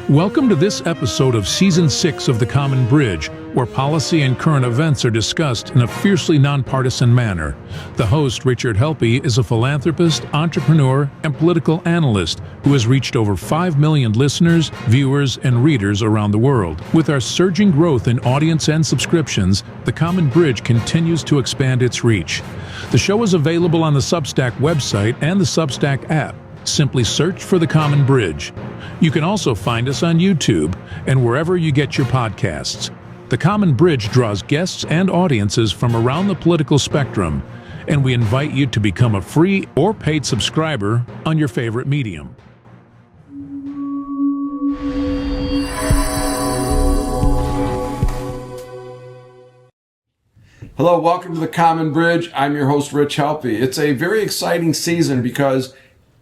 Welcome to this episode of Season 6 of The Common Bridge, where policy and current events are discussed in a fiercely nonpartisan manner. The host, Richard Helpe, is a philanthropist, entrepreneur, and political analyst who has reached over 5 million listeners, viewers, and readers around the world. With our surging growth in audience and subscriptions, The Common Bridge continues to expand its reach. The show is available on the Substack website and the Substack app. Simply search for The Common Bridge. You can also find us on YouTube and wherever you get your podcasts. The Common Bridge draws guests and audiences from around the political spectrum, and we invite you to become a free or paid subscriber on your favorite medium. Hello, welcome to The Common Bridge. I'm your host, Rich Helpe. It's a very exciting season because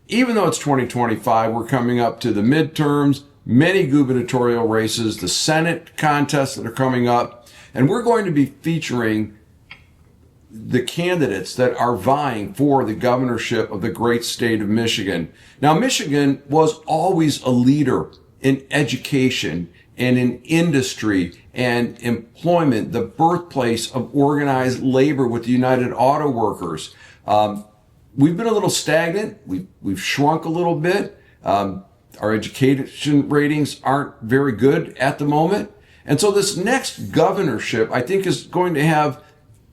even though it's 2025, we're coming up to the midterms, many gubernatorial races, the Senate contests that are coming up, and we're going to be featuring the candidates that are vying for the governorship of the great state of Michigan. Now, Michigan was always a leader in education and in industry and employment, the birthplace of organized labor with the United Auto Workers. We've been a little stagnant. We've shrunk a little bit. Our education ratings aren't very good at the moment. And so this next governorship, I think, is going to have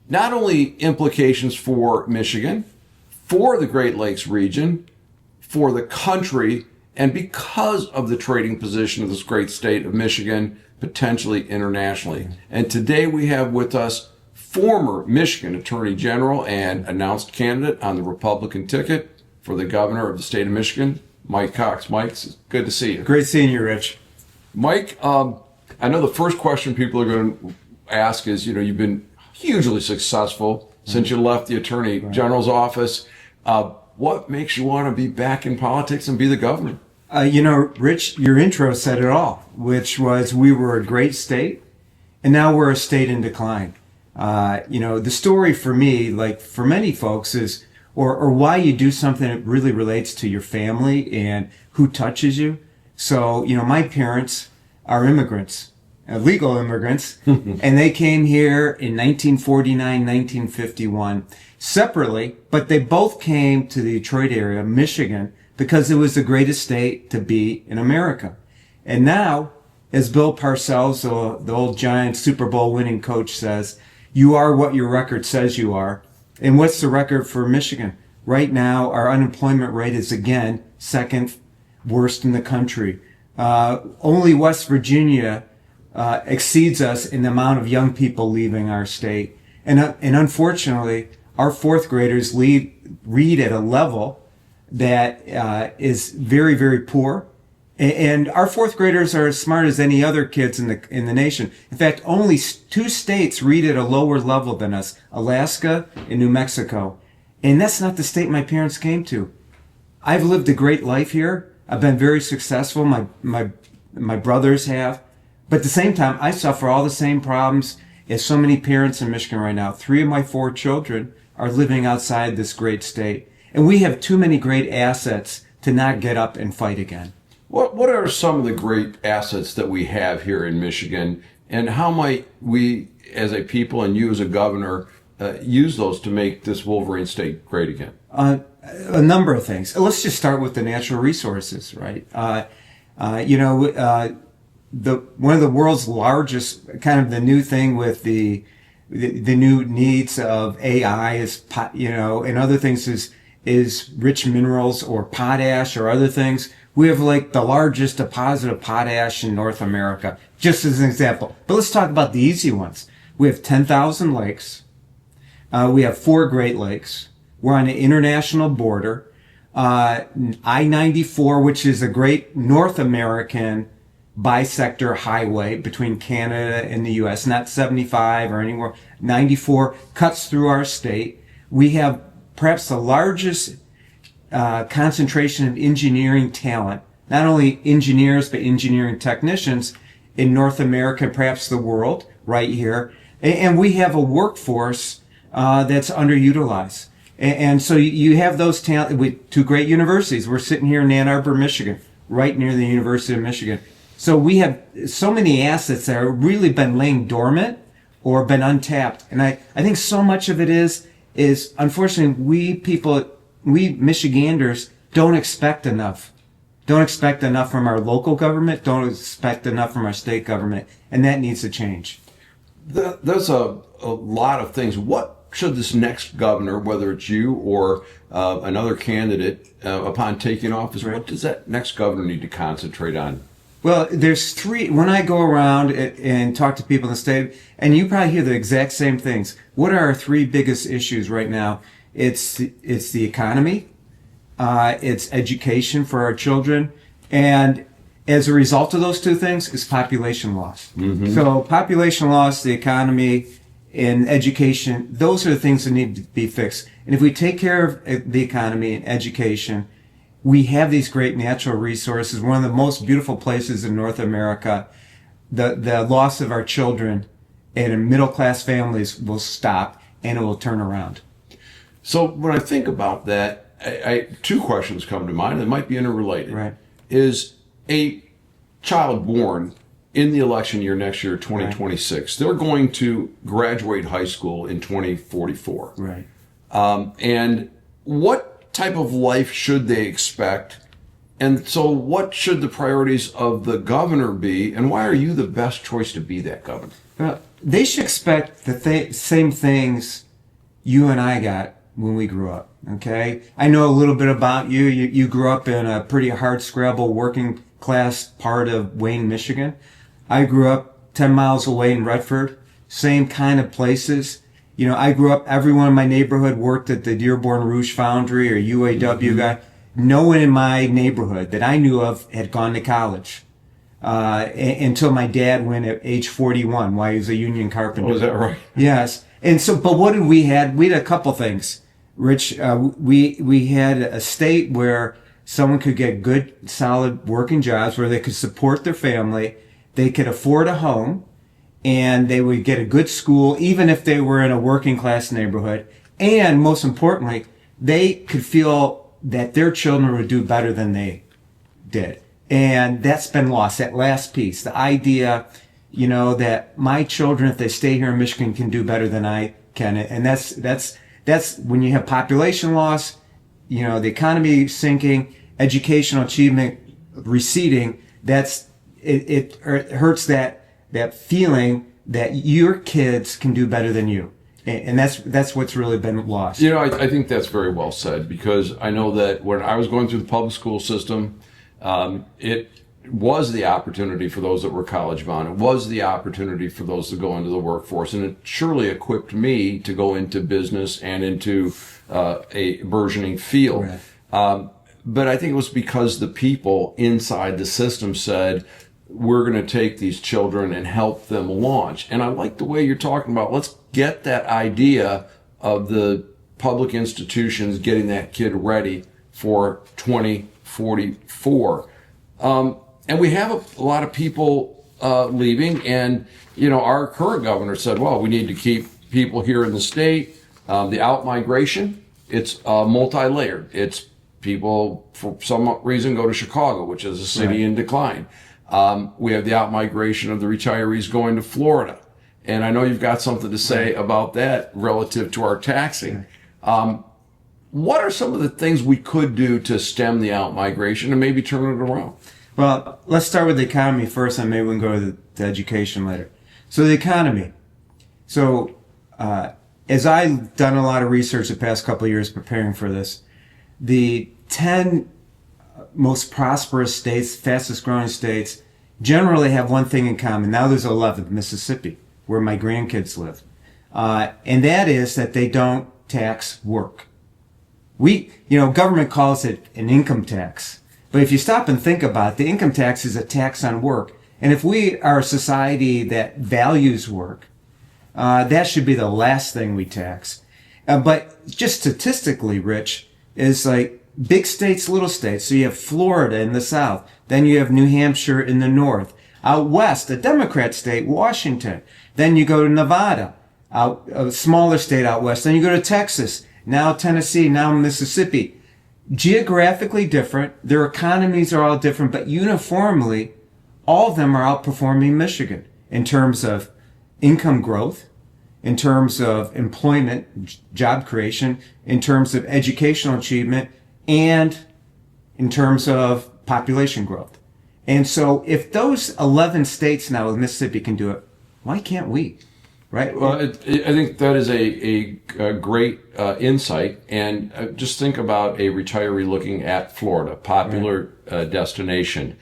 not only implications for Michigan, for the Great Lakes region, for the country, and because of the trading position of this great state of Michigan, potentially internationally. And today we have with us former Michigan Attorney General and announced candidate on the Republican ticket for the governor of the state of Michigan, Mike Cox. Mike, it's good to see you. Great seeing you, Rich. Mike, I know the first question people are going to ask is, you've been hugely successful since you left the Attorney General's office. What makes you want to be back in politics and be the governor? Rich, your intro said it all, which was we were a great state, and now we're a state in decline. The story for me, like for many folks, is or why you do something that really relates to your family and who touches you. So, my parents are immigrants, legal immigrants, and they came here in 1949, 1951, separately, but they both came to the Detroit area, Michigan, because it was the greatest state to be in America. And now, as Bill Parcells, the old Giants Super Bowl winning coach, says, you are what your record says you are. And what's the record for Michigan? Right now, our unemployment rate is again second worst in the country. Only West Virginia exceeds us in the amount of young people leaving our state. And unfortunately, our fourth graders read at a level that is very, very poor. And our fourth graders are as smart as any other kids in the nation. In fact, only 2 states read at a lower level than us, Alaska and New Mexico. And that's not the state my parents came to. I've lived a great life here. I've been very successful. My brothers have. But at the same time, I suffer all the same problems as so many parents in Michigan right now. 3 of my 4 children are living outside this great state. And we have too many great assets to not get up and fight again. What are some of the great assets that we have here in Michigan, and how might we, as a people and you as a governor, use those to make this Wolverine state great again? A number of things. Let's just start with the natural resources, right? One of the world's largest, kind of the new thing with the new needs of AI and other things is rich minerals or potash or other things. We have like the largest deposit of potash in North America, just as an example. But let's talk about the easy ones. We have 10,000 lakes. We have 4 Great Lakes. We're on an international border. I-94, which is a great North American bisector highway between Canada and the U.S., not 75 or anywhere. 94 cuts through our state. We have perhaps the largest concentration of engineering talent, not only engineers, but engineering technicians in North America, perhaps the world, right here. And we have a workforce that's underutilized. And so you have those talent with 2 great universities. We're sitting here in Ann Arbor, Michigan, right near the University of Michigan. So we have so many assets that have really been laying dormant or been untapped. And I think so much of it is unfortunately we Michiganders don't expect enough. Don't expect enough from our local government, don't expect enough from our state government, and that needs to change. There's a lot of things. What should this next governor, whether it's you or another candidate, upon taking office, what does that next governor need to concentrate on? Well, there's three. When I go around and talk to people in the state, and you probably hear the exact same things. What are our three biggest issues right now? It's the economy, it's education for our children, and as a result of those two things is population loss. Mm-hmm. So population loss, the economy, and education, those are the things that need to be fixed. And if we take care of the economy and education, we have these great natural resources, one of the most beautiful places in North America. The loss of our children and middle-class families will stop, and it will turn around. So when I think about that, two questions come to mind that might be interrelated. Right. Is a child born in the election year next year, 2026, they're going to graduate high school in 2044. Right. And what type of life should they expect? And so what should the priorities of the governor be? And why are you the best choice to be that governor? Well, they should expect the same things you and I got when we grew up. Okay. I know a little bit about you. You grew up in a pretty hard scrabble working class part of Wayne, Michigan. I grew up 10 miles away in Redford. Same kind of places. You know, I grew up, everyone in my neighborhood worked at the Dearborn Rouge Foundry or UAW guy. No one in my neighborhood that I knew of had gone to college until my dad went at age 41 while he was a union carpenter. Oh, is that right? Yes. And so, but what did we had? We had a couple things, Rich. We had a state where someone could get good, solid working jobs where they could support their family. They could afford a home. And they would get a good school, even if they were in a working class neighborhood. And most importantly, they could feel that their children would do better than they did. And that's been lost, that last piece. The idea, you know, that my children, if they stay here in Michigan, can do better than I can. And that's when you have population loss, you know, the economy sinking, educational achievement receding, it hurts that feeling that your kids can do better than you. And that's what's really been lost. You know, I think that's very well said, because I know that when I was going through the public school system, it was the opportunity for those that were college bound. It was the opportunity for those to go into the workforce. And it surely equipped me to go into business and into a burgeoning field. Right. But I think it was because the people inside the system said, we're going to take these children and help them launch. And I like the way you're talking about, let's get that idea of the public institutions getting that kid ready for 2044. And we have a lot of people leaving. And, you know, our current governor said, well, we need to keep people here in the state. The out-migration, it's multi-layered. It's people, for some reason, go to Chicago, which is a city in decline. We have the out-migration of the retirees going to Florida. And I know you've got something to say about that relative to our taxing. What are some of the things we could do to stem the out-migration and maybe turn it around? Well, let's start with the economy first, and maybe we can go to the education later. So the economy. So as I've done a lot of research the past couple of years preparing for this, the 10 most prosperous states, fastest growing states, generally have one thing in common. Now there's 11, Mississippi, where my grandkids live. And that is that they don't tax work. Government calls it an income tax. But if you stop and think about it, the income tax is a tax on work. And if we are a society that values work, that should be the last thing we tax. But just statistically, Rich, is like big states, little states. So you have Florida in the south. Then you have New Hampshire in the north. Out west, a Democrat state, Washington. Then you go to Nevada, a smaller state out west. Then you go to Texas, now Tennessee, now Mississippi. Geographically different. Their economies are all different, but uniformly, all of them are outperforming Michigan in terms of income growth, in terms of employment, job creation, in terms of educational achievement, and in terms of population growth. And so if those 11 states now with Mississippi can do it, why can't we? Right? Well, I think that is a great insight. And just think about a retiree looking at Florida, popular destination.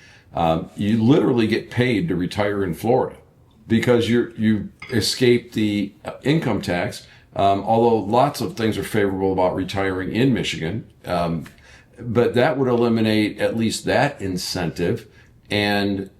You literally get paid to retire in Florida because you escape the income tax. Although lots of things are favorable about retiring in Michigan, but that would eliminate at least that incentive. And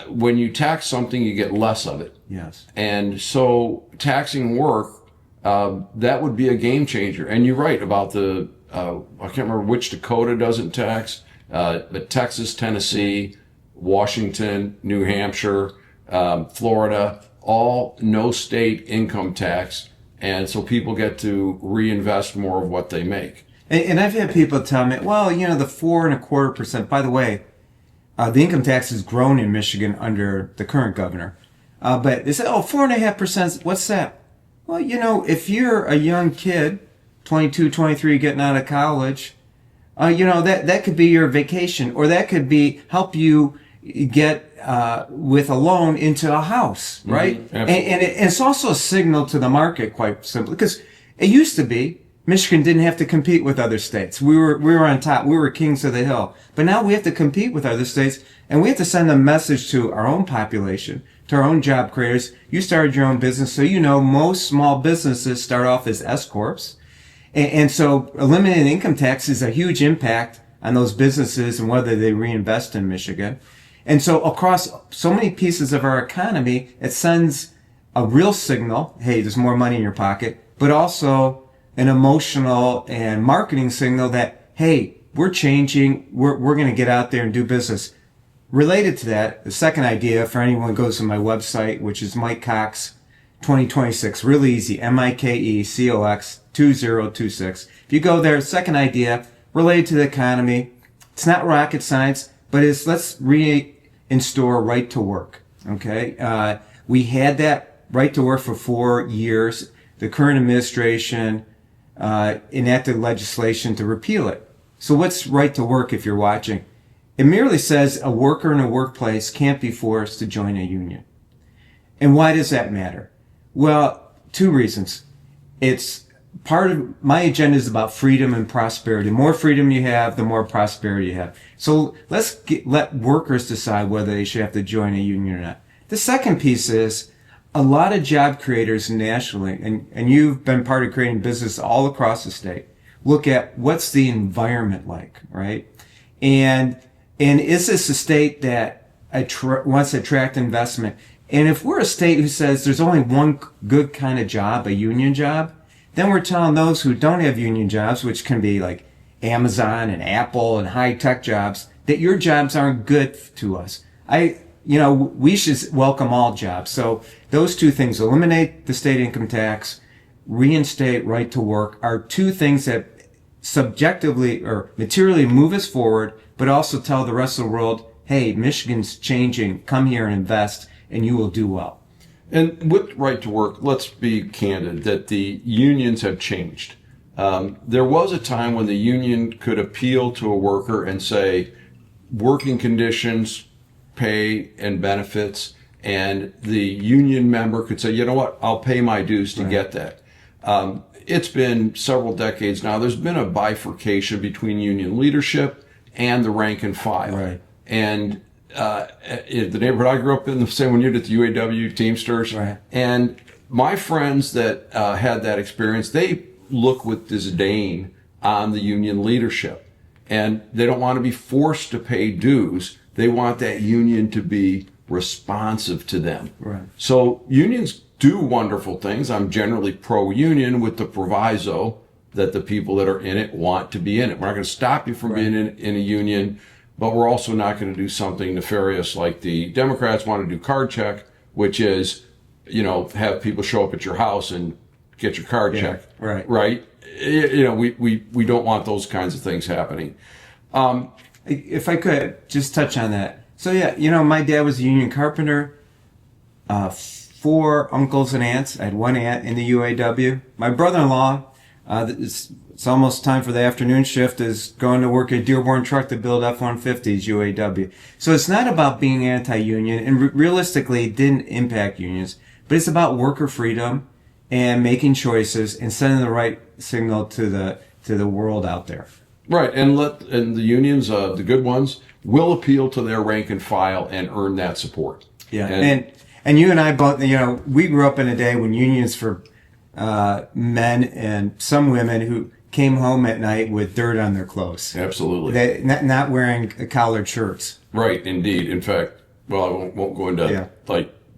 when you tax something, you get less of it. Yes. And so taxing work, that would be a game changer. And you're right about the, I can't remember which Dakota doesn't tax, but Texas, Tennessee, Washington, New Hampshire, Florida, all no state income tax. And so people get to reinvest more of what they make. And I've had people tell me, well, the 4.25%, by the way, the income tax has grown in Michigan under the current governor. But they say, 4.5%, what's that? Well, if you're a young kid, 22, 23, getting out of college, that could be your vacation, or that could be help you get with a loan into a house, right? Mm-hmm. And it's also a signal to the market, quite simply, because it used to be Michigan didn't have to compete with other states. We were on top. We were kings of the hill. But now we have to compete with other states, and we have to send a message to our own population, to our own job creators. You started your own business, so most small businesses start off as S corps, and so eliminating income tax is a huge impact on those businesses and whether they reinvest in Michigan. And so across so many pieces of our economy, it sends a real signal, hey, there's more money in your pocket, but also an emotional and marketing signal that, hey, we're changing, we're going to get out there and do business. Related to that, the second idea for anyone who goes to my website, which is Mike Cox 2026, really easy, MikeCox 2026. If you go there, second idea related to the economy, it's not rocket science, but let's reinstore right to work. Okay, we had that right to work for 4 years. The current administration enacted legislation to repeal it. So what's right to work if you're watching? It merely says a worker in a workplace can't be forced to join a union. And why does that matter? Well, 2 reasons. It's part of my agenda is about freedom and prosperity. The more freedom you have, the more prosperity you have. So let workers decide whether they should have to join a union or not. The second piece is a lot of job creators nationally, and you've been part of creating business all across the state, look at what's the environment like, right? And is this a state that wants to attract investment? And if we're a state who says there's only one good kind of job, a union job, then we're telling those who don't have union jobs, which can be like Amazon and Apple and high-tech jobs, that your jobs aren't good to us. We should welcome all jobs. So those 2 things, eliminate the state income tax, reinstate right to work, are 2 things that subjectively or materially move us forward, but also tell the rest of the world, hey, Michigan's changing, come here and invest, and you will do well. And with right to work, let's be candid that the unions have changed. There was a time when the union could appeal to a worker and say, working conditions, pay and benefits, and the union member could say, you know what, I'll pay my dues to get that. It's been several decades now. There's been a bifurcation between union leadership and the rank and file. Right. And the neighborhood I grew up in, the same one you did, the UAW Teamsters. Right. And my friends that had that experience, they look with disdain on the union leadership. And they don't want to be forced to pay dues. They want that union to be responsive to them. Right. So unions do wonderful things. I'm generally pro-union with the proviso that the people that are in it want to be in it. We're not going to stop you from being in a union, but we're also not going to do something nefarious like the Democrats want to do card check, which is, have people show up at your house and get your card checked. Right. Right. We don't want those kinds of things happening. If I could just touch on that, So yeah, my dad was a union carpenter. 4 uncles and aunts. I had 1 aunt in the UAW. My brother-in-law, it's almost time for the afternoon shift, is going to work at Dearborn Truck to build F-150s, UAW. So it's not about being anti-union, and realistically, it didn't impact unions, but it's about worker freedom and making choices and sending the right signal to the world out there. Right, and the unions, the good ones, will appeal to their rank and file and earn that support. Yeah, and you and I both, we grew up in a day when unions for men and some women who came home at night with dirt on their clothes. Absolutely. They, not wearing collared shirts. Right, indeed. In fact, well, I won't go into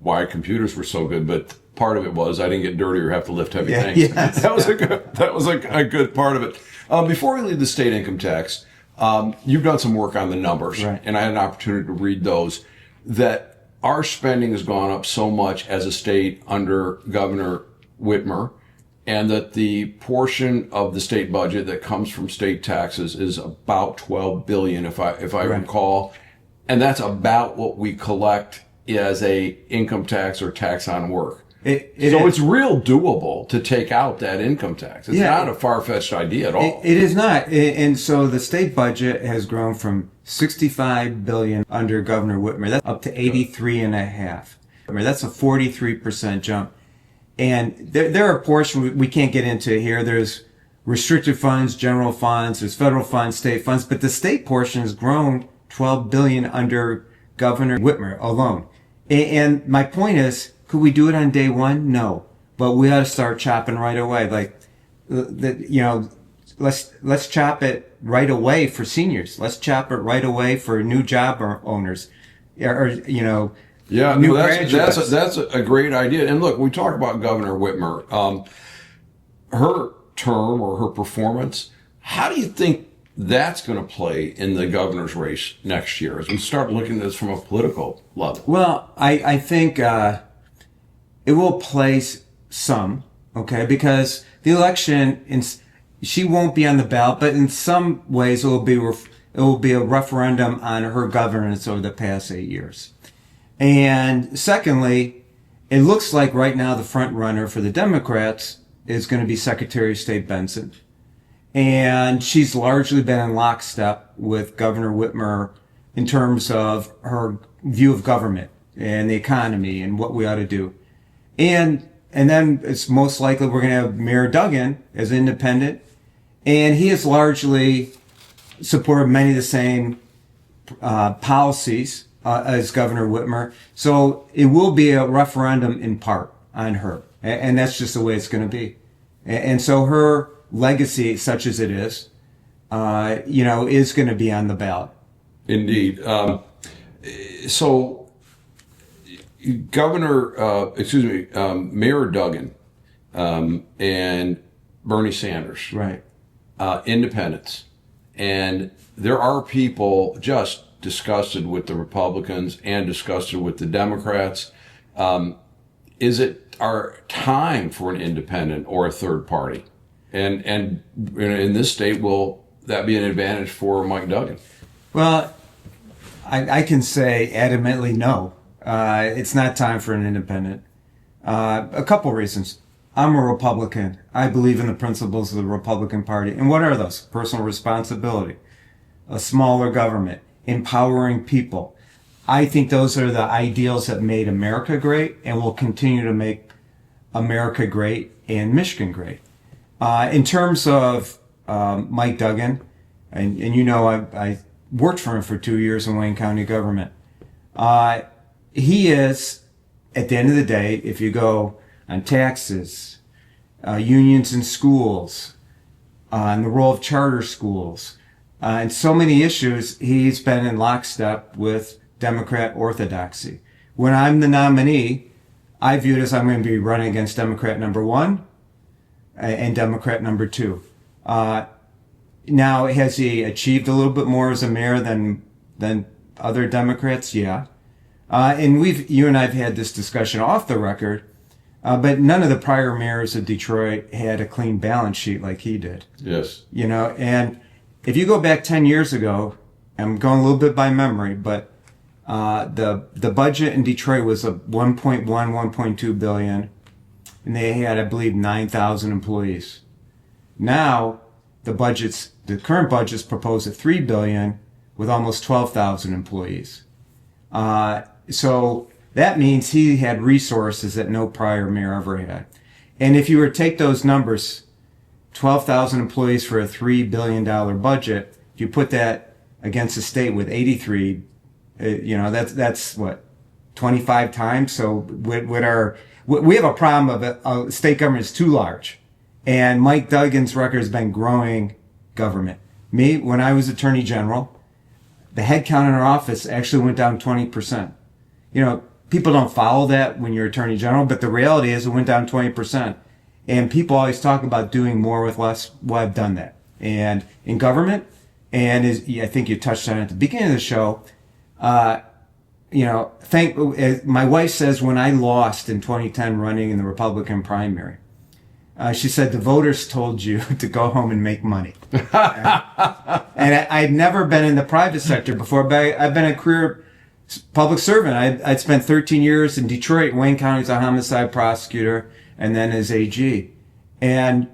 why computers were so good, but part of it was I didn't get dirty or have to lift heavy things. Yes. That was a good part of it. Before we leave the state income tax, you've done some work on the numbers, right, and I had an opportunity to read those, that our spending has gone up so much as a state under Governor Whitmer, and that the portion of the state budget that comes from state taxes is about $12 billion, if I right, recall, and that's about what we collect as a income tax or tax on work. It's real doable to take out that income tax. It's not a far-fetched idea at all. It is not. And so the state budget has grown from $65 billion under Governor Whitmer. That's up to $83.5 billion. That's a 43% jump. And there are portions we can't get into here. There's restricted funds, general funds, there's federal funds, state funds, but the state portion has grown $12 billion under Governor Whitmer alone. And my point is, could we do it on day one? No, but we ought to start chopping right away. Let's chop it right away for seniors. Let's chop it right away for new job owners, new graduates. That's a great idea. And look, we talk about Governor Whitmer, her term or her performance. How do you think that's going to play in the governor's race next year as we start looking at this from a political level? Well, I think it will play some, okay, because the election, she won't be on the ballot, but in some ways it will be a referendum on her governance over the past 8 years. And secondly, it looks like right now the front runner for the Democrats is going to be Secretary of State Benson. And she's largely been in lockstep with Governor Whitmer in terms of her view of government and the economy and what we ought to do. And then it's most likely we're going to have Mayor Duggan as independent. And he has largely supported many of the same policies as Governor Whitmer. So it will be a referendum in part on her. And that's just the way it's going to be. And so her legacy, such as it is going to be on the ballot. Indeed. So Mayor Duggan and Bernie Sanders, right, independents, and there are people just disgusted with the Republicans and disgusted with the Democrats. Is it our time for an independent or a third party? And in this state, will that be an advantage for Mike Duggan? Well, I can say adamantly no. It's not time for an independent. A couple reasons. I'm a Republican. I believe in the principles of the Republican Party. And what are those? Personal responsibility, a smaller government, empowering people. I think those are the ideals that made America great and will continue to make America great and Michigan great. In terms of Mike Duggan, and I worked for him for 2 years in Wayne County government. He is, at the end of the day, if you go on taxes, unions in schools, on the role of charter schools, and so many issues, he's been in lockstep with Democrat orthodoxy. When I'm the nominee, I view it as I'm going to be running against Democrat number 1 and Democrat number 2. Now, has he achieved a little bit more as a mayor than other Democrats? Yeah. And you and I have had this discussion off the record, but none of the prior mayors of Detroit had a clean balance sheet like he did. Yes. And if you go back 10 years ago, I'm going a little bit by memory, but The budget in Detroit was a 1.2 billion, and they had, I believe, 9,000 employees. Now, the current budget's proposed at 3 billion with almost 12,000 employees. So that means he had resources that no prior mayor ever had. And if you were to take those numbers, 12,000 employees for a $3 billion budget, if you put that against a state with 83, that's what, 25 times. So we have a problem of state government is too large. And Mike Duggan's record has been growing government. Me, when I was Attorney General, the head count in our office actually went down 20%. People don't follow that when you're Attorney General, but the reality is it went down 20%. And people always talk about doing more with less. Well, I've done that. And in government, and I think you touched on it at the beginning of the show, my wife says when I lost in 2010 running in the Republican primary, she said, the voters told you to go home and make money. And I'd never been in the private sector before, but I've been a career public servant. I'd spent 13 years in Detroit, Wayne County as a homicide prosecutor, and then as AG. And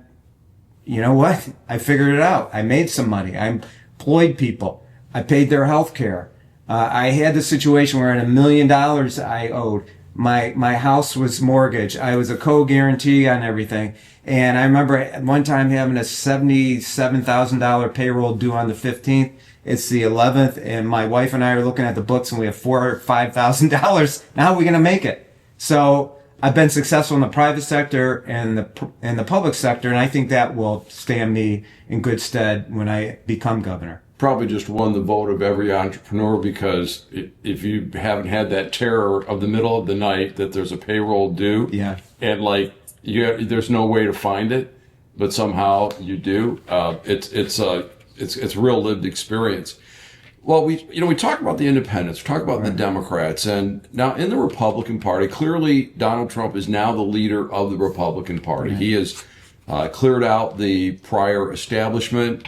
you know what? I figured it out. I made some money. I employed people. I paid their health care. I had the situation where I had $1 million I owed. My house was mortgaged. I was a co-guarantee on everything. And I remember at one time having a $77,000 payroll due on the 15th. It's the 11th, and my wife and I are looking at the books, and we have $4,000 or $5,000. Now how are we going to make it? So I've been successful in the private sector and the public sector, and I think that will stand me in good stead when I become governor. Probably just won the vote of every entrepreneur, because if you haven't had that terror of the middle of the night that there's a payroll due, yeah, and there's no way to find it, but somehow you do. It's real lived experience. Well, we talk about the independents, we talk about the Democrats, and now in the Republican Party, clearly Donald Trump is now the leader of the Republican Party. Right. He has cleared out the prior establishment.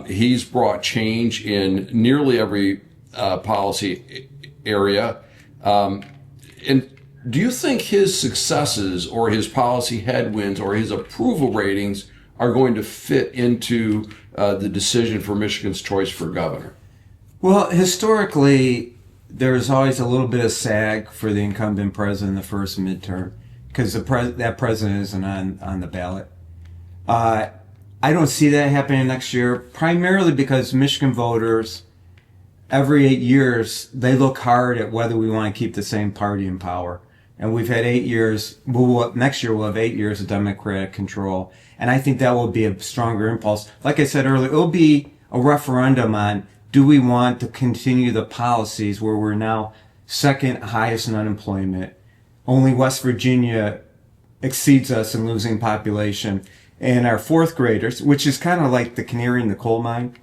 He's brought change in nearly every policy area. And do you think his successes or his policy headwinds or his approval ratings are going to fit into the decision for Michigan's choice for governor? Well, historically, there's always a little bit of sag for the incumbent president in the first midterm because that president isn't on the ballot. I don't see that happening next year, primarily because Michigan voters, every 8 years, they look hard at whether we want to keep the same party in power. And we've had 8 years. Next year, we'll have 8 years of Democratic control. And I think that will be a stronger impulse. Like I said earlier, it will be a referendum on, do we want to continue the policies where we're now second highest in unemployment? Only West Virginia exceeds us in losing population. And our fourth graders, which is kind of like the canary in the coal mine,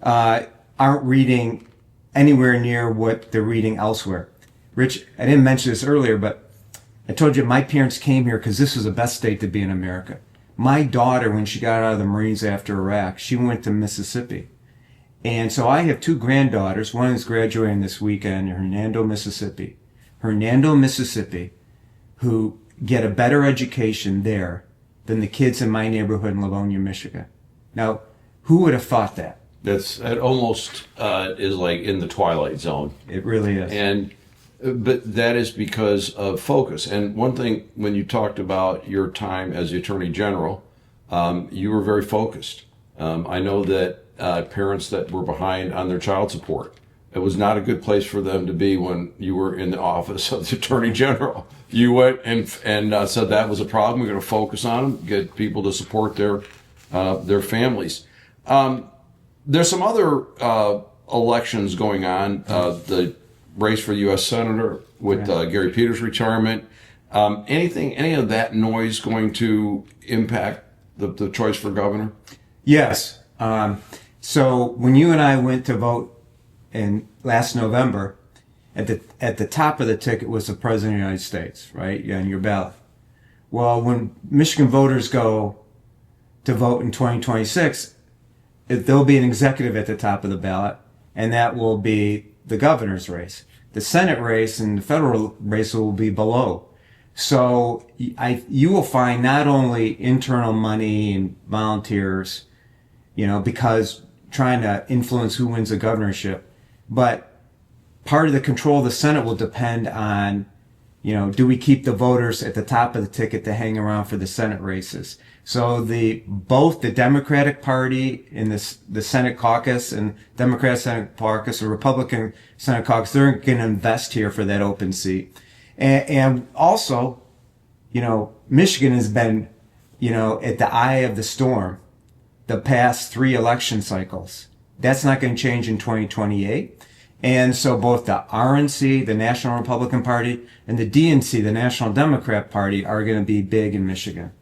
aren't reading anywhere near what they're reading elsewhere. Rich, I didn't mention this earlier, but I told you my parents came here because this was the best state to be in America. My daughter, when she got out of the Marines after Iraq, she went to Mississippi. And so I have two granddaughters. One is graduating this weekend in Hernando, Mississippi, who get a better education there than the kids in my neighborhood in Livonia, Michigan. Now, who would have thought that? It almost is like in the twilight zone. It really is. But that is because of focus. And one thing, when you talked about your time as the Attorney General, you were very focused. I know that parents that were behind on their child support, it was not a good place for them to be when you were in the office of the Attorney General. You went and said that was a problem. We're going to focus on them, get people to support their families. There's some other elections going on. The race for U.S. Senator with Gary Peters' retirement. Any of that noise going to impact the choice for governor? Yes. So when you and I went to vote in last November, at the top of the ticket was the President of the United States, right? Yeah, on your ballot. Well, when Michigan voters go to vote in 2026, there'll be an executive at the top of the ballot, and that will be the governor's race. the Senate race and the federal race will be below. So you will find not only internal money and volunteers, because trying to influence who wins the governorship, but part of the control of the Senate will depend on, do we keep the voters at the top of the ticket to hang around for the Senate races? So both the Democratic Party in the Senate caucus and Democratic Senate caucus or Republican Senate caucus, they're going to invest here for that open seat. And also, Michigan has been, at the eye of the storm the past 3 election cycles. That's not going to change in 2028. And so both the RNC, the National Republican Party, and the DNC, the National Democrat Party, are going to be big in Michigan.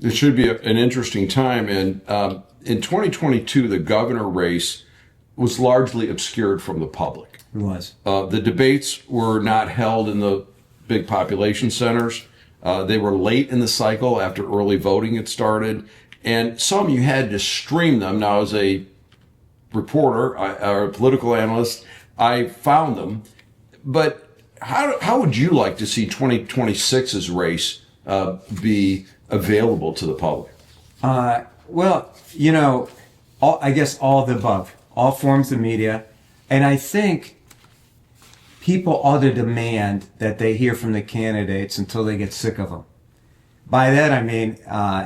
It should be an interesting time. And in 2022, the governor race was largely obscured from the public. It was. The debates were not held in the big population centers. They were late in the cycle after early voting had started. And some you had to stream them. Now, as a reporter or a political analyst, I found them. But how would you like to see 2026's race be available to the public? Well, I guess all of the above, all forms of media. And I think people ought to demand that they hear from the candidates until they get sick of them. By that, I mean,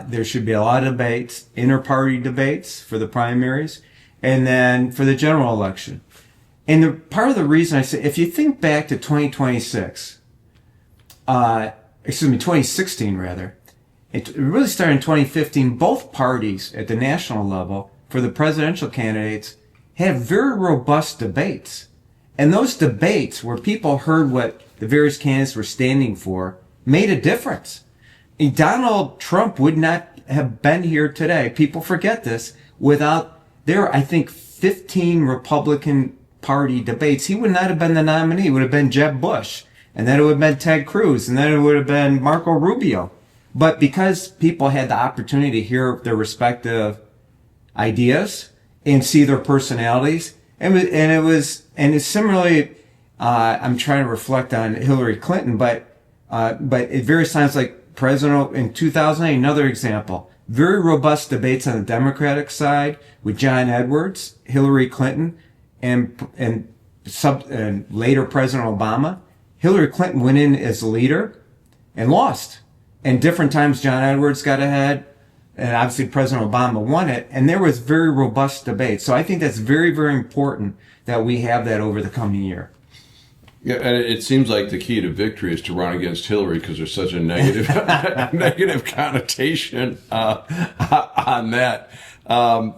there should be a lot of debates, inter-party debates for the primaries, and then for the general election. And part of the reason I say, if you think back to 2016 rather, it really started in 2015. Both parties at the national level for the presidential candidates had very robust debates. And those debates where people heard what the various candidates were standing for made a difference. And Donald Trump would not have been here today. People forget this. Without there, I think 15 Republican Party debates, he would not have been the nominee. It would have been Jeb Bush. And then it would have been Ted Cruz. And then it would have been Marco Rubio. But because people had the opportunity to hear their respective ideas and see their personalities, and it's similarly, I'm trying to reflect on Hillary Clinton, but at various times, like President in 2008, another example, very robust debates on the Democratic side with John Edwards, Hillary Clinton, and later President Obama. Hillary Clinton went in as leader and lost. And different times John Edwards got ahead, and obviously President Obama won it, and there was very robust debate. So I think that's very, very important that we have that over the coming year. Yeah, and it seems like the key to victory is to run against Hillary because there's such a negative negative connotation on that. The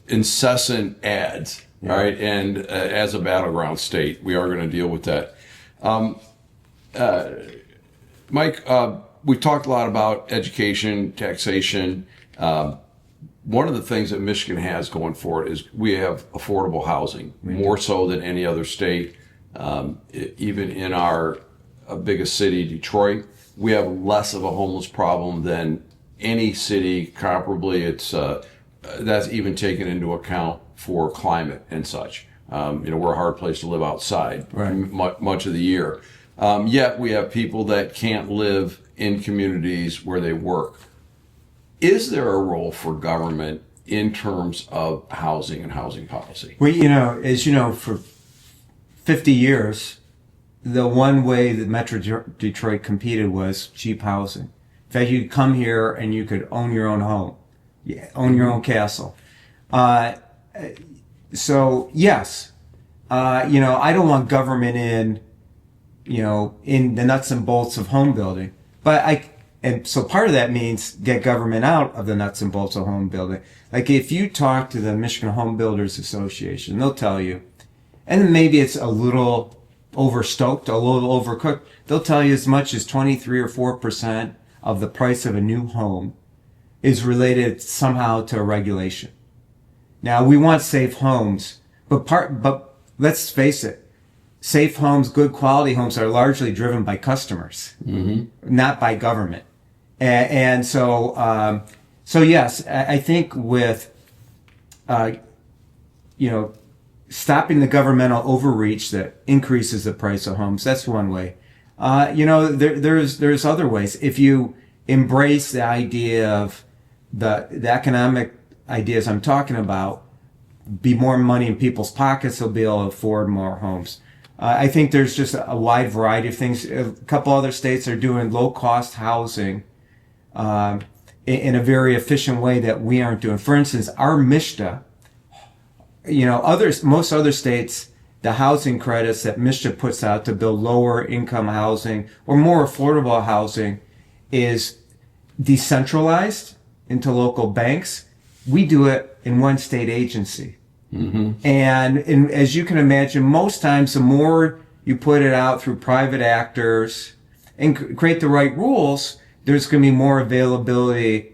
incessant ads, yeah. Right? And as a battleground state, we are going to deal with that. Mike, we talked a lot about education, taxation. One of the things that Michigan has going for it is we have affordable housing, more so than any other state. Even in our biggest city, Detroit, we have less of a homeless problem than any city comparably. It's that's even taken into account for climate and such. We're a hard place to live outside much of the year. Yet we have people that can't live in communities where they work. Is there a role for government in terms of housing and housing policy? Well, as you know, for 50 years, the one way that Metro Detroit competed was cheap housing. In fact, you could come here and you could own your own home, own your own castle. So yes, I don't want government in the nuts and bolts of home building. And so part of that means get government out of the nuts and bolts of home building. Like if you talk to the Michigan Home Builders Association, they'll tell you, and maybe it's a little overstoked, a little overcooked, they'll tell you as much as 23 or 4% of the price of a new home is related somehow to a regulation. Now we want safe homes, but let's face it, safe homes, good quality homes are largely driven by customers, not by government. And so yes, I think with, stopping the governmental overreach that increases the price of homes. That's one way. There's other ways. If you embrace the idea of the economic ideas I'm talking about, be more money in people's pockets, they'll be able to afford more homes. I think there's just a wide variety of things. A couple other states are doing low-cost housing in a very efficient way that we aren't doing. For instance, our MSHDA, most other states, the housing credits that MSHDA puts out to build lower income housing or more affordable housing is decentralized into local banks. We do it in one state agency. Mm-hmm. And as you can imagine, most times the more you put it out through private actors and create the right rules, there's going to be more availability,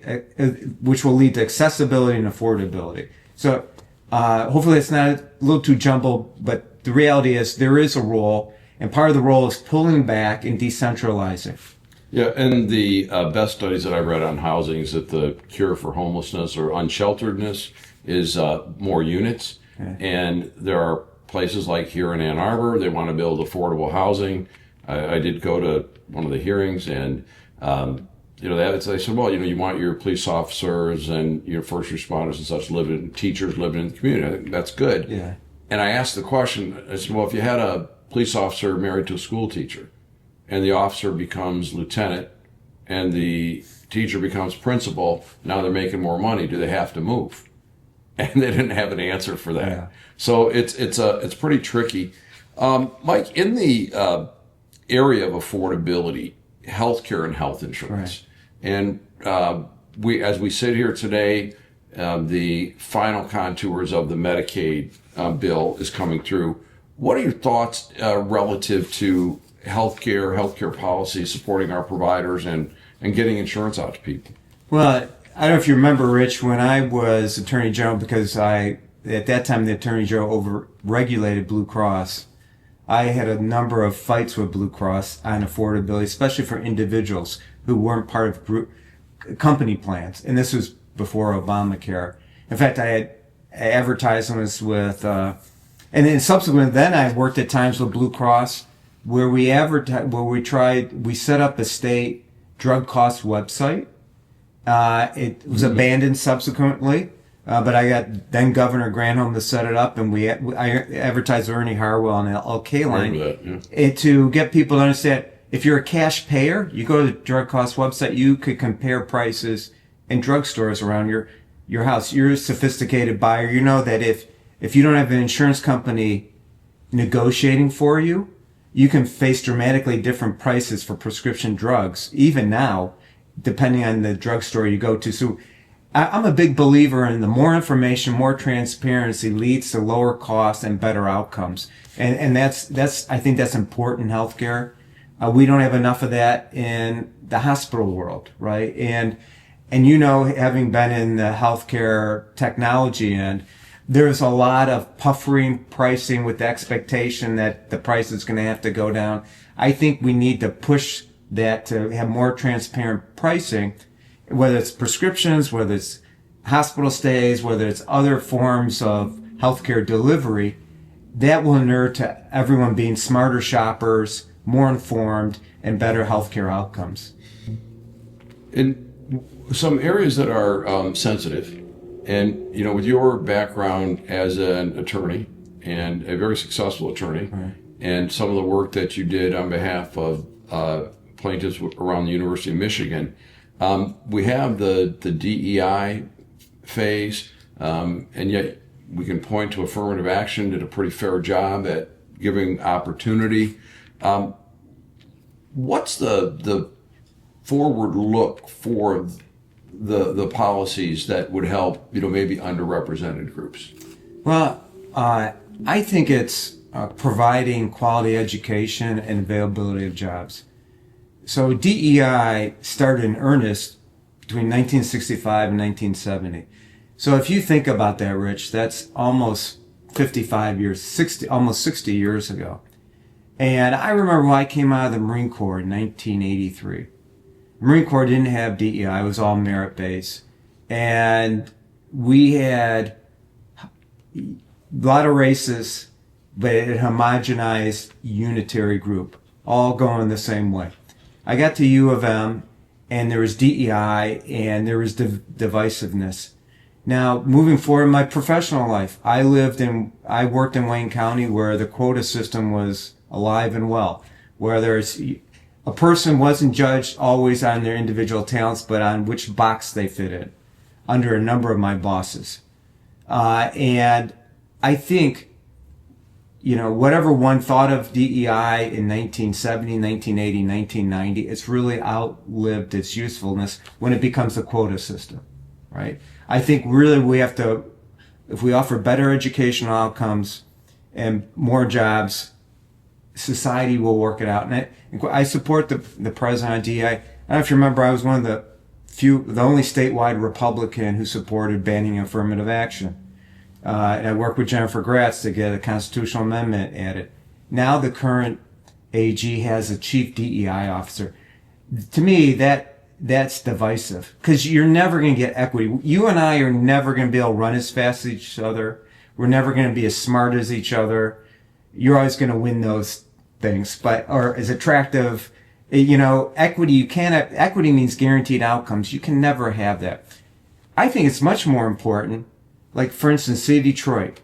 which will lead to accessibility and affordability. So hopefully it's not a little too jumbled, but the reality is there is a role, and part of the role is pulling back and decentralizing. Yeah, and the best studies that I read on housing is that the cure for homelessness or unshelteredness is more units. Okay. And there are places like here in Ann Arbor, they want to build affordable housing. I did go to one of the hearings, and they said, well, you want your police officers and your first responders and such teachers living in the community. I think that's good. Yeah. And I asked the question, I said, well, if you had a police officer married to a school teacher, and the officer becomes lieutenant, and the teacher becomes principal, now they're making more money, do they have to move? And they didn't have an answer for that. Yeah. So it's pretty tricky. Mike, in the area of affordability, healthcare and health insurance, right. And as we sit here today, the final contours of the Medicaid bill is coming through. What are your thoughts relative to healthcare policy, supporting our providers and getting insurance out to people? Well, I don't know if you remember, Rich, when I was Attorney General, because at that time the Attorney General over-regulated Blue Cross, I had a number of fights with Blue Cross on affordability, especially for individuals who weren't part of group company plans. And this was before Obamacare. In fact, I had advertisements with, and then subsequently, then I worked at times with Blue Cross where we set up a state drug cost website. It was abandoned subsequently, but I got then Governor Granholm to set it up, and I advertised Ernie Harwell on the LK line to get people to understand, if you're a cash payer, you go to the drug cost website, you could compare prices in drugstores around your house. You're a sophisticated buyer. You know that if you don't have an insurance company negotiating for you, you can face dramatically different prices for prescription drugs, even now, depending on the drugstore you go to. So I'm a big believer in the more information, more transparency leads to lower costs and better outcomes. And I think that's important in healthcare. We don't have enough of that in the hospital world, right? And having been in the healthcare technology end, there's a lot of puffery pricing with the expectation that the price is going to have to go down. I think we need to push that to have more transparent pricing, whether it's prescriptions, whether it's hospital stays, whether it's other forms of healthcare delivery. That will inure to everyone being smarter shoppers, more informed, and better healthcare outcomes. In some areas that are sensitive, and with your background as an attorney and a very successful attorney, right, and some of the work that you did on behalf of plaintiffs around the University of Michigan, we have the DEI phase, and yet we can point to affirmative action did a pretty fair job at giving opportunity. What's the forward look for the policies that would help maybe underrepresented groups? Well, I think it's providing quality education and availability of jobs. So DEI started in earnest between 1965 and 1970. So if you think about that, Rich, that's almost 55 years, almost 60 years ago. And I remember when I came out of the Marine Corps in 1983. The Marine Corps didn't have DEI, it was all merit-based. And we had a lot of races, but a homogenized unitary group, all going the same way. I got to U of M, and there was DEI, and there was divisiveness. Now, moving forward in my professional life, I worked in Wayne County where the quota system was alive and well, where a person wasn't judged always on their individual talents, but on which box they fit in, under a number of my bosses. And I think, whatever one thought of DEI in 1970, 1980, 1990, it's really outlived its usefulness when it becomes a quota system, right? I think really we have to, if we offer better educational outcomes and more jobs, society will work it out. And I support the president on DEI. I don't know if you remember, I was one of the only statewide Republican who supported banning affirmative action. And I worked with Jennifer Gratz to get a constitutional amendment added. Now the current AG has a chief DEI officer. To me, that's divisive, because you're never going to get equity. You and I are never going to be able to run as fast as each other. We're never going to be as smart as each other. You're always going to win those things, or as attractive. Equity, equity means guaranteed outcomes. You can never have that. I think it's much more important. Like, for instance, say Detroit,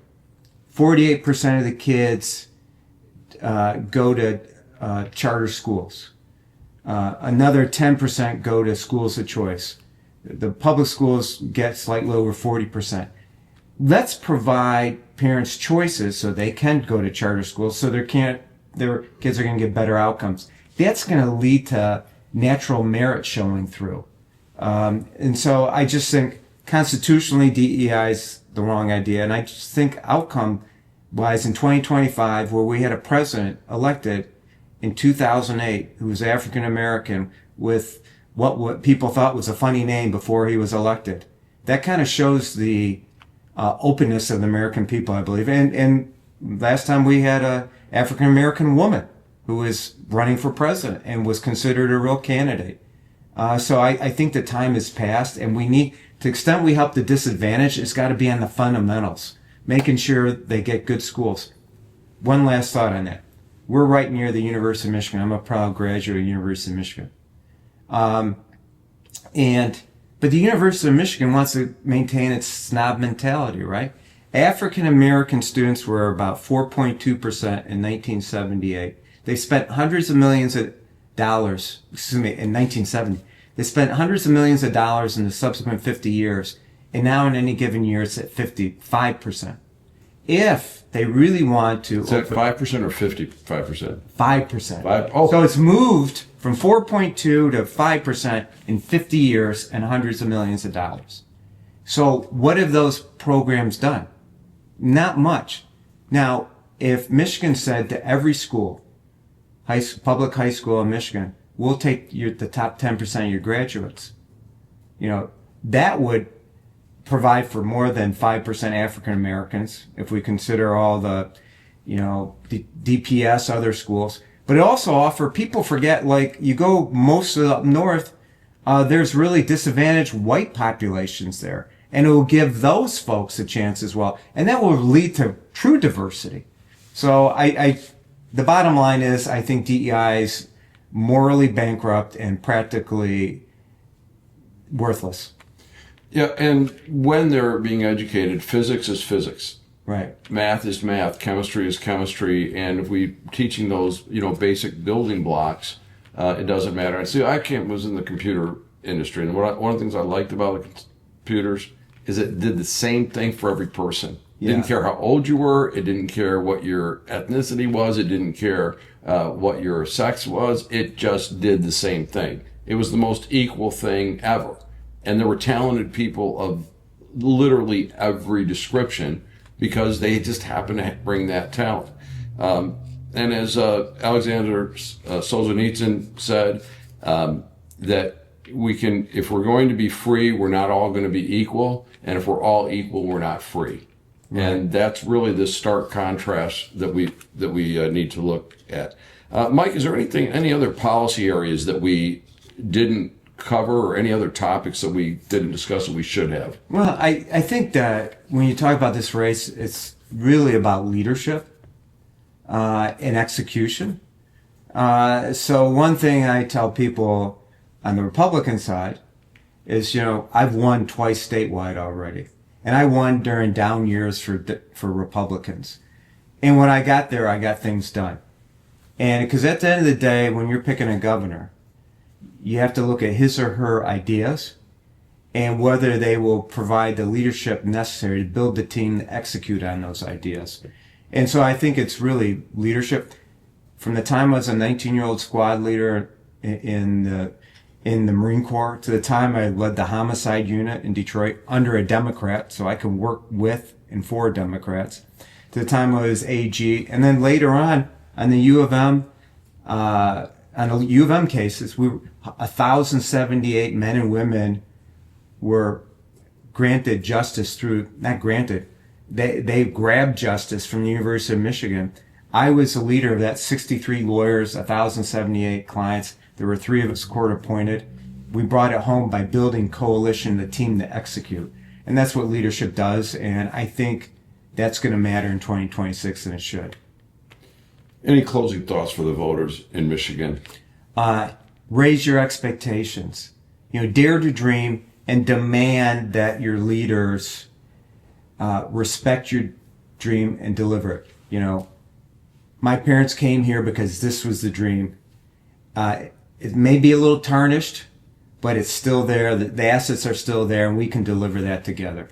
48% of the kids go to charter schools. Another 10% go to schools of choice. The public schools get slightly over 40%. Let's provide parents choices so they can go to charter schools, so their kids are going to get better outcomes. That's going to lead to natural merit showing through. And so I just think constitutionally DEI is the wrong idea. And I just think outcome-wise in 2025, where we had a president elected in 2008 who was African-American with what people thought was a funny name before he was elected, that kind of shows the openness of the American people, I believe. And last time we had a African-American woman who was running for president and was considered a real candidate. So I think the time has passed, and we need, to the extent we help the disadvantaged, it's got to be on the fundamentals, making sure they get good schools. One last thought on that. We're right near the University of Michigan. I'm a proud graduate of the University of Michigan. But the University of Michigan wants to maintain its snob mentality, right? African American students were about 4.2% in 1978. They spent hundreds of millions of dollars, in 1970. They spent hundreds of millions of dollars in the subsequent 50 years, and now in any given year it's at 5%. If they really want to... Is that 5% or 55%? 5%. Oh. So it's moved from 4.2 to 5% in 50 years and hundreds of millions of dollars. So what have those programs done? Not much. Now, if Michigan said to every school, public high school in Michigan, we'll take the top 10% of your graduates, that would provide for more than 5% African Americans if we consider all the, DPS, other schools. But it also offer, people forget, like you go mostly up north, there's really disadvantaged white populations there. And it will give those folks a chance as well. And that will lead to true diversity. So the bottom line is, I think DEI is morally bankrupt and practically worthless. Yeah, and when they're being educated, physics is physics. Right. Math is math, chemistry is chemistry, and if we teaching those, basic building blocks, it doesn't matter. And see, was in the computer industry, and one of the things I liked about the computers is it did the same thing for every person. It didn't care how old you were. It didn't care what your ethnicity was. It didn't care what your sex was. It just did the same thing. It was the most equal thing ever. And there were talented people of literally every description because they just happened to bring that talent. And as Alexander Solzhenitsyn said, that we can, if we're going to be free, we're not all going to be equal. And if we're all equal, we're not free. Right. And that's really the stark contrast that we need to look at. Mike, is there any other policy areas that we didn't cover, or any other topics that we didn't discuss that we should have? Well, I think that when you talk about this race, it's really about leadership and execution. So one thing I tell people on the Republican side is, I've won twice statewide already. And I won during down years for Republicans. And when I got there, I got things done. And because at the end of the day, when you're picking a governor, you have to look at his or her ideas and whether they will provide the leadership necessary to build the team to execute on those ideas. And so I think it's really leadership. From the time I was a 19-year-old squad leader in the Marine Corps to the time I led the homicide unit in Detroit under a Democrat, so I could work with and for Democrats, to the time I was AG, and then later on the U of M, on the U of M cases, 1,078 men and women were granted justice they grabbed justice from the University of Michigan. I was the leader of that 63 lawyers, 1,078 clients. There were 3 of us court appointed. We brought it home by building coalition, the team to execute. And that's what leadership does. And I think that's going to matter in 2026, and it should. Any closing thoughts for the voters in Michigan? Raise your expectations. Dare to dream and demand that your leaders respect your dream and deliver it. My parents came here because this was the dream. It may be a little tarnished, but it's still there. The assets are still there, and we can deliver that together.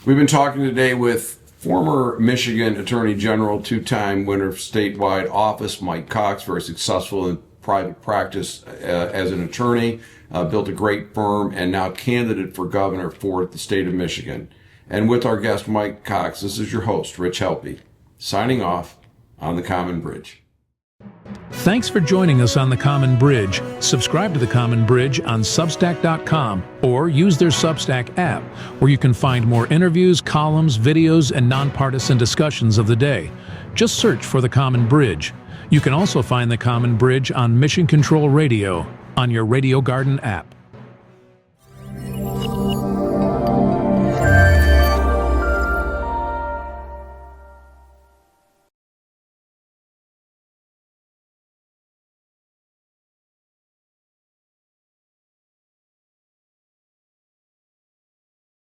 We've been talking today with former Michigan Attorney General, 2-time winner of statewide office, Mike Cox, very successful in private practice as an attorney, built a great firm, and now candidate for governor for the state of Michigan. And with our guest, Mike Cox, this is your host, Rich Helpy, signing off on The Common Bridge. Thanks for joining us on The Common Bridge. Subscribe to The Common Bridge on Substack.com or use their Substack app, where you can find more interviews, columns, videos, and nonpartisan discussions of the day. Just search for The Common Bridge. You can also find The Common Bridge on Mission Control Radio on your Radio Garden app.